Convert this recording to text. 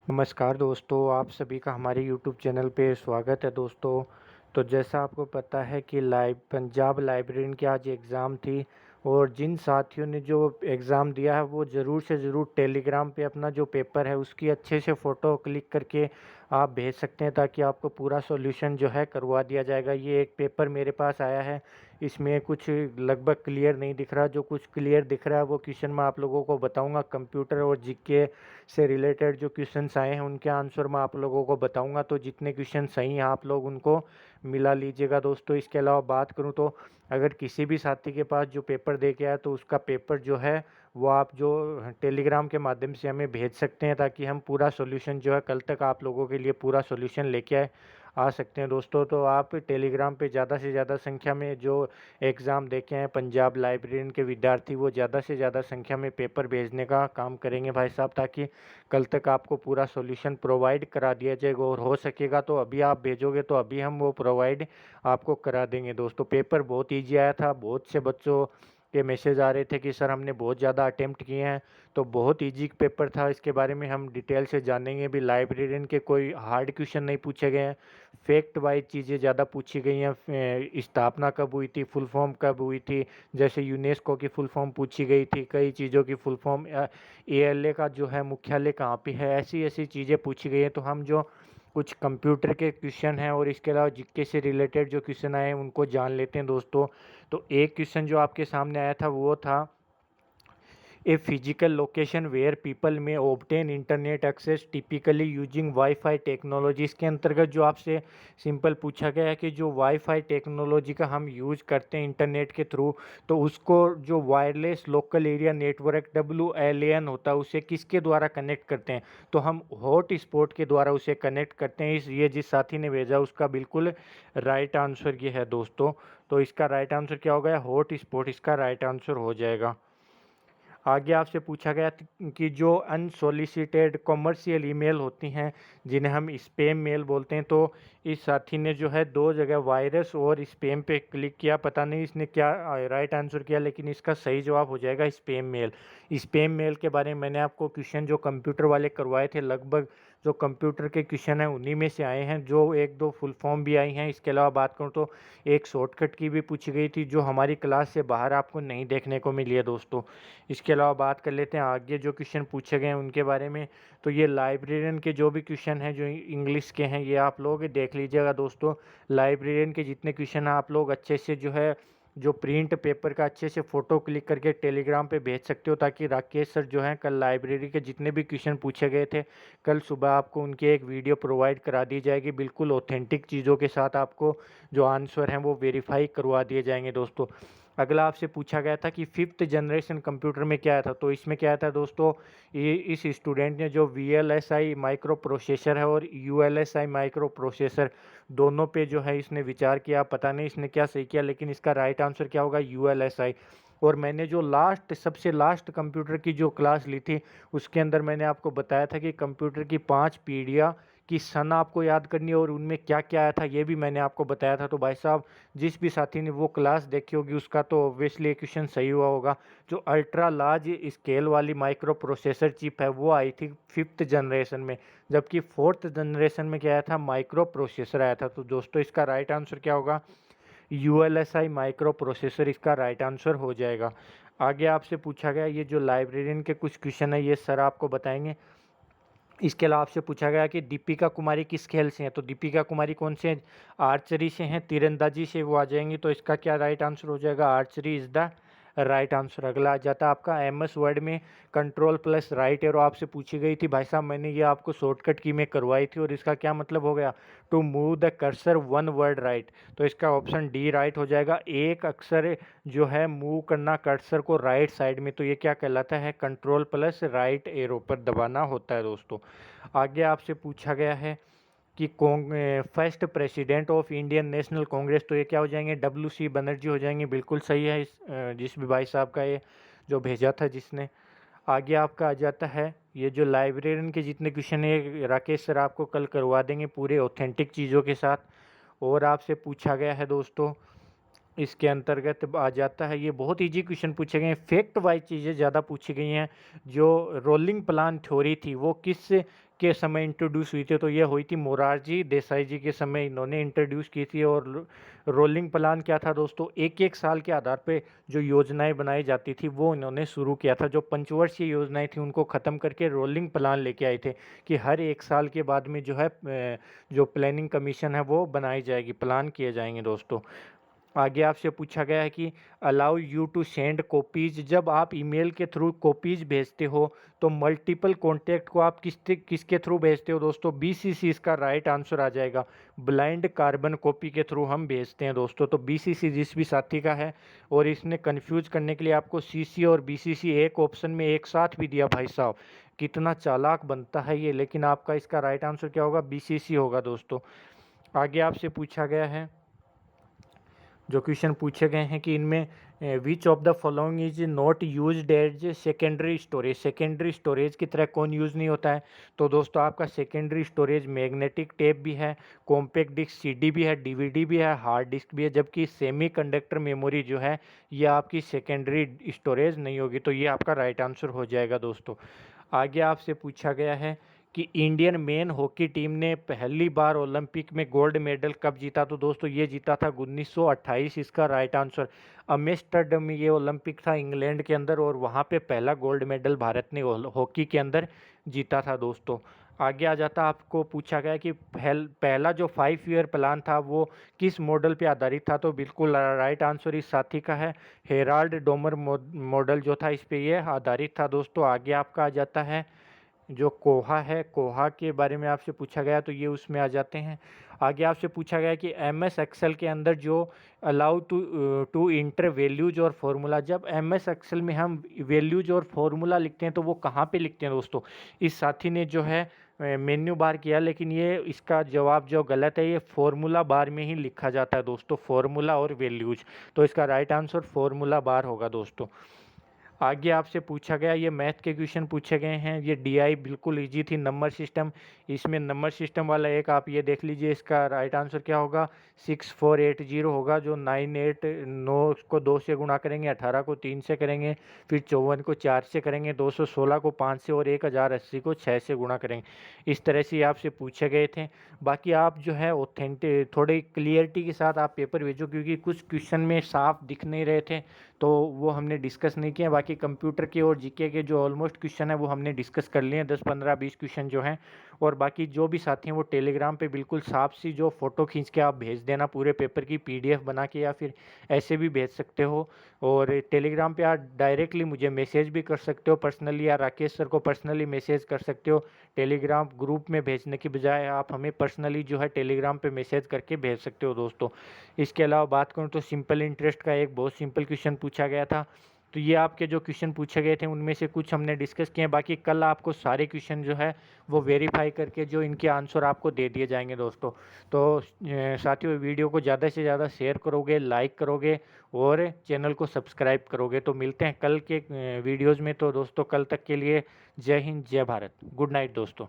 नमस्कार दोस्तों, आप सभी का हमारे यूट्यूब चैनल पे स्वागत है दोस्तों। तो जैसा आपको पता है कि पंजाब लाइब्रेरियन की आज एग्ज़ाम थी और जिन साथियों ने जो एग्ज़ाम दिया है वो ज़रूर से ज़रूर टेलीग्राम पे अपना जो पेपर है उसकी अच्छे से फ़ोटो क्लिक करके आप भेज सकते हैं, ताकि आपको पूरा सॉल्यूशन जो है करवा दिया जाएगा। ये एक पेपर मेरे पास आया है, इसमें कुछ लगभग क्लियर नहीं दिख रहा, जो कुछ क्लियर दिख रहा है वो क्वेश्चन मैं आप लोगों को बताऊंगा। कंप्यूटर और जीके से रिलेटेड जो क्वेश्चंस आए हैं उनके आंसर मैं आप लोगों को बताऊंगा, तो जितने क्वेश्चन सही हैं आप लोग उनको मिला लीजिएगा दोस्तों। इसके अलावा बात करूं तो अगर किसी भी साथी के पास जो पेपर दे के आया तो उसका पेपर जो है वो आप जो टेलीग्राम के माध्यम से हमें भेज सकते हैं, ताकि हम पूरा सॉल्यूशन जो है कल तक आप लोगों के लिए पूरा सॉल्यूशन लेके आ सकते हैं दोस्तों। तो आप टेलीग्राम पे ज़्यादा से ज़्यादा संख्या में जो एग्ज़ाम देके हैं पंजाब लाइब्रेरियन के विद्यार्थी, वो ज़्यादा से ज़्यादा संख्या में पेपर भेजने का काम करेंगे भाई साहब, ताकि कल तक आपको पूरा सॉल्यूशन प्रोवाइड करा दिया जाएगा। और हो सकेगा तो अभी आप भेजोगे तो अभी हम वो प्रोवाइड आपको करा देंगे दोस्तों। पेपर बहुत ईजी आया था, बहुत से बच्चों के मैसेज आ रहे थे कि सर हमने बहुत ज़्यादा अटेम्प्ट किए हैं, तो बहुत इजी पेपर था। इसके बारे में हम डिटेल से जानेंगे भी। लाइब्रेरियन के कोई हार्ड क्वेश्चन नहीं पूछे गए हैं, फैक्ट वाइज चीज़ें ज़्यादा पूछी गई हैं। स्थापना कब हुई थी, फुल फॉर्म कब हुई थी, जैसे यूनेस्को की फुल फॉर्म पूछी गई थी, कई चीज़ों की फुल फॉर्म, एएलए का जो है मुख्यालय कहाँ पे है, ऐसी ऐसी चीज़ें पूछी गई हैं। तो हम जो कुछ कंप्यूटर के क्वेश्चन हैं और इसके अलावा जीके से रिलेटेड जो क्वेश्चन आए हैं उनको जान लेते हैं दोस्तों। तो एक क्वेश्चन जो आपके सामने आया था वो था a physical location where people may obtain internet access typically using wifi technology. इसके अंतर्गत जो आपसे सिंपल पूछा गया है कि जो वाईफाई टेक्नोलॉजी का हम यूज करते हैं इंटरनेट के थ्रू, तो उसको जो wireless local area network WLAN होता है उसे किसके द्वारा कनेक्ट करते हैं, तो हम हॉट स्पॉट के द्वारा उसे कनेक्ट करते हैं। इस ये जिस साथी ने भेजा उसका बिल्कुल राइट आंसर ये है दोस्तों। तो इसका राइट आंसर क्या हो गया, हॉट स्पॉट इसका राइट आंसर हो जाएगा। आगे आपसे पूछा गया कि जो अनसोलिसिटेड कॉमर्शियल ईमेल होती हैं जिन्हें हम स्पैम मेल बोलते हैं, तो इस साथी ने जो है दो जगह वायरस और स्पैम पे क्लिक किया। पता नहीं इसने क्या राइट आंसर किया, लेकिन इसका सही जवाब हो जाएगा स्पैम मेल। स्पैम मेल के बारे में मैंने आपको क्वेश्चन जो कंप्यूटर वाले करवाए थे, लगभग जो कंप्यूटर के क्वेश्चन हैं उन्हीं में से आए हैं, जो एक दो फुल फॉर्म भी आई हैं। इसके अलावा बात करूँ तो एक शॉर्टकट की भी पूछी गई थी, जो हमारी क्लास से बाहर आपको नहीं देखने को मिली है दोस्तों। इसके अलावा बात कर लेते हैं आगे जो क्वेश्चन पूछे गए हैं उनके बारे में। तो ये लाइब्रेरियन के जो भी क्वेश्चन हैं जो इंग्लिश के हैं ये आप लोग देख लीजिएगा दोस्तों। लाइब्रेरियन के जितने क्वेश्चन हैं आप लोग अच्छे से जो है जो प्रिंट पेपर का अच्छे से फ़ोटो क्लिक करके टेलीग्राम पे भेज सकते हो, ताकि राकेश सर जो हैं कल लाइब्रेरी के जितने भी क्वेश्चन पूछे गए थे कल सुबह आपको उनकी एक वीडियो प्रोवाइड करा दी जाएगी, बिल्कुल ऑथेंटिक चीज़ों के साथ आपको जो आंसर हैं वो वेरीफाई करवा दिए जाएंगे दोस्तों। अगला आपसे पूछा गया था कि फिफ्थ जनरेशन कंप्यूटर में क्या था, तो इसमें क्या था दोस्तों, ये इस स्टूडेंट ने जो VLSI माइक्रो प्रोसेसर है और ULSI माइक्रो प्रोसेसर दोनों पे जो है इसने विचार किया। पता नहीं इसने क्या सही किया, लेकिन इसका राइट आंसर क्या होगा, ULSI। और मैंने जो सबसे लास्ट कंप्यूटर की जो क्लास ली थी उसके अंदर मैंने आपको बताया था कि कंप्यूटर की 5 पीढ़ियाँ की सन आपको याद करनी है और उनमें क्या क्या आया था ये भी मैंने आपको बताया था। तो भाई साहब जिस भी साथी ने वो क्लास देखी होगी उसका तो ऑब्वियसली क्वेश्चन सही हुआ होगा। जो अल्ट्रा लार्ज स्केल वाली माइक्रो प्रोसेसर चिप है वो आई थी फिफ्थ जनरेशन में, जबकि फोर्थ जनरेशन में क्या आया था, माइक्रो प्रोसेसर आया था। तो दोस्तों इसका राइट आंसर क्या होगा, ULSI माइक्रो प्रोसेसर इसका राइट आंसर हो जाएगा। आगे आपसे पूछा गया ये जो लाइब्रेरियन के कुछ क्वेश्चन है ये सर आपको बताएंगे। इसके अलावा आपसे पूछा गया कि दीपिका कुमारी किस खेल से हैं, तो दीपिका कुमारी कौन से हैं, आर्चरी से हैं, तीरंदाजी से वो आ जाएंगी। तो इसका क्या राइट आंसर हो जाएगा, archery is the right answer. अगला आ जाता है आपका MS वर्ड में कंट्रोल प्लस राइट एरो आपसे पूछी गई थी। भाई साहब मैंने ये आपको शॉर्टकट की में करवाई थी और इसका क्या मतलब हो गया, to move the cursor one word right. तो इसका ऑप्शन डी राइट हो जाएगा। एक अक्सर जो है मूव करना कर्सर को राइट साइड में, तो ये क्या कहलाता है, कंट्रोल प्लस राइट एरो पर दबाना होता है दोस्तों। आगे आपसे पूछा गया है कि first president of Indian national Congress, तो ये क्या हो जाएंगे, WC बनर्जी हो जाएंगे। बिल्कुल सही है जिस भी भाई साहब का ये जो भेजा था जिसने। आगे आपका आ जाता है ये जो लाइब्रेरियन के जितने क्वेश्चन है राकेश सर आपको कल करवा देंगे पूरे ऑथेंटिक चीज़ों के साथ। और आपसे पूछा गया है दोस्तों, इसके अंतर्गत आ जाता है, ये बहुत इजी क्वेश्चन पूछे गए हैं, फैक्ट वाइज चीज़ें ज़्यादा पूछी गई हैं। जो रोलिंग प्लान थ्योरी थी वो के समय इंट्रोड्यूस हुई थी, तो ये हुई थी मोरारजी देसाई जी के समय इन्होंने इंट्रोड्यूस की थी। और रोलिंग प्लान क्या था दोस्तों, एक एक साल के आधार पे जो योजनाएं बनाई जाती थी वो इन्होंने शुरू किया था। जो पंचवर्षीय योजनाएं थी उनको ख़त्म करके रोलिंग प्लान लेके आए थे कि हर एक साल के बाद में जो है जो प्लानिंग कमीशन है वो बनाई जाएगी, प्लान किए जाएंगे दोस्तों। आगे आपसे पूछा गया है कि allow you to send copies, जब आप ईमेल के थ्रू कॉपीज भेजते हो तो मल्टीपल कॉन्टैक्ट को आप किसके थ्रू भेजते हो दोस्तों, बीसीसी इसका राइट आंसर आ जाएगा। ब्लाइंड कार्बन कॉपी के थ्रू हम भेजते हैं दोस्तों। तो बीसीसी जिस भी साथी का है, और इसने कंफ्यूज करने के लिए आपको सीसी और बीसीसी एक ऑप्शन में एक साथ भी दिया, भाई साहब कितना चालाक बनता है ये। लेकिन आपका इसका राइट आंसर क्या होगा, बीसीसी होगा दोस्तों। आगे आपसे पूछा गया है, जो क्वेश्चन पूछे गए हैं कि इनमें which of the following is not used as secondary storage, secondary storage की तरह कौन यूज़ नहीं होता है। तो दोस्तों आपका सेकेंडरी स्टोरेज मैग्नेटिक टेप भी है, कॉम्पैक्ट डिस्क सीडी भी है, डीवीडी भी है, हार्ड डिस्क भी है। जबकि सेमी कंडक्टर मेमोरी जो है ये आपकी सेकेंडरी स्टोरेज नहीं होगी। तो ये आपका राइट आंसर हो जाएगा दोस्तों। आगे आपसे पूछा गया है कि इंडियन मेन हॉकी टीम ने पहली बार ओलंपिक में गोल्ड मेडल कब जीता। तो दोस्तों ये जीता था 1928, इसका राइट आंसर। अमेस्टरडम में ये ओलंपिक था इंग्लैंड के अंदर, और वहाँ पे पहला गोल्ड मेडल भारत ने हॉकी के अंदर जीता था दोस्तों। आगे आ जाता, आपको पूछा गया कि पहला जो 5 ईयर प्लान था वो किस मॉडल पे आधारित था। तो बिल्कुल राइट आंसर इस साथी का है, हेराल्ड डोमर मॉडल जो था इस पे ये आधारित था दोस्तों। आगे आपका आ जाता है जो कोहा है, कोहा के बारे में आपसे पूछा गया तो ये उसमें आ जाते हैं। आगे आपसे पूछा गया कि एम एस एक्सेल के अंदर जो अलाउ टू इंटर वैल्यूज और फार्मूला, जब एम एस एक्सेल में हम वैल्यूज और फार्मूला लिखते हैं तो वो कहाँ पे लिखते हैं दोस्तों। इस साथी ने जो है मेन्यू बार किया, लेकिन ये इसका जवाब जो गलत है, ये फार्मूला बार में ही लिखा जाता है दोस्तों, फार्मूला और वैल्यूज। तो इसका राइट आंसर फार्मूला बार होगा दोस्तों। आगे आपसे पूछा गया, ये मैथ के क्वेश्चन पूछे गए हैं, ये डीआई बिल्कुल इजी थी, नंबर सिस्टम। इसमें नंबर सिस्टम वाला एक आप ये देख लीजिए, इसका राइट आंसर क्या होगा, 6480 होगा। जो 9 को 2 से गुणा करेंगे, 18 को 3 से करेंगे, फिर 54 को 4 से करेंगे, 216 को 5 से, और 1080 को 6 से गुणा करेंगे। इस तरह से आपसे पूछे गए थे। बाकी आप जो है ऑथेंटिक थोड़ी क्लियरिटी के साथ आप पेपर भेजो, क्योंकि कुछ क्वेश्चन में साफ दिख नहीं रहे थे तो वो हमने डिस्कस नहीं किया। बाकी कंप्यूटर के और जीके के जो ऑलमोस्ट क्वेश्चन है वो हमने डिस्कस कर लिए हैं, 10 15 20 क्वेश्चन जो हैं। और बाकी जो भी साथी हैं वो टेलीग्राम पे बिल्कुल साफ सी जो फ़ोटो खींच के आप भेज देना पूरे पेपर की पीडीएफ बना के, या फिर ऐसे भी भेज सकते हो। और टेलीग्राम पे आप डायरेक्टली मुझे मैसेज भी कर सकते हो पर्सनली, या राकेश सर को पर्सनली मैसेज कर सकते हो। टेलीग्राम ग्रुप में भेजने की बजाय आप हमें पर्सनली जो है टेलीग्राम पे मैसेज करके भेज सकते हो दोस्तों। इसके अलावा बात करूँ तो सिंपल इंटरेस्ट का एक बहुत सिंपल क्वेश्चन पूछा गया था। तो ये आपके जो क्वेश्चन पूछे गए थे उनमें से कुछ हमने डिस्कस किए हैं। बाकी कल आपको सारे क्वेश्चन जो है वो वेरीफाई करके जो इनके आंसर आपको दे दिए जाएंगे दोस्तों। तो साथियों, वीडियो को ज़्यादा से ज़्यादा शेयर करोगे, लाइक करोगे और चैनल को सब्सक्राइब करोगे। तो मिलते हैं कल के वीडियोज़ में। तो दोस्तों कल तक के लिए जय हिंद, जय भारत, गुड नाइट दोस्तों।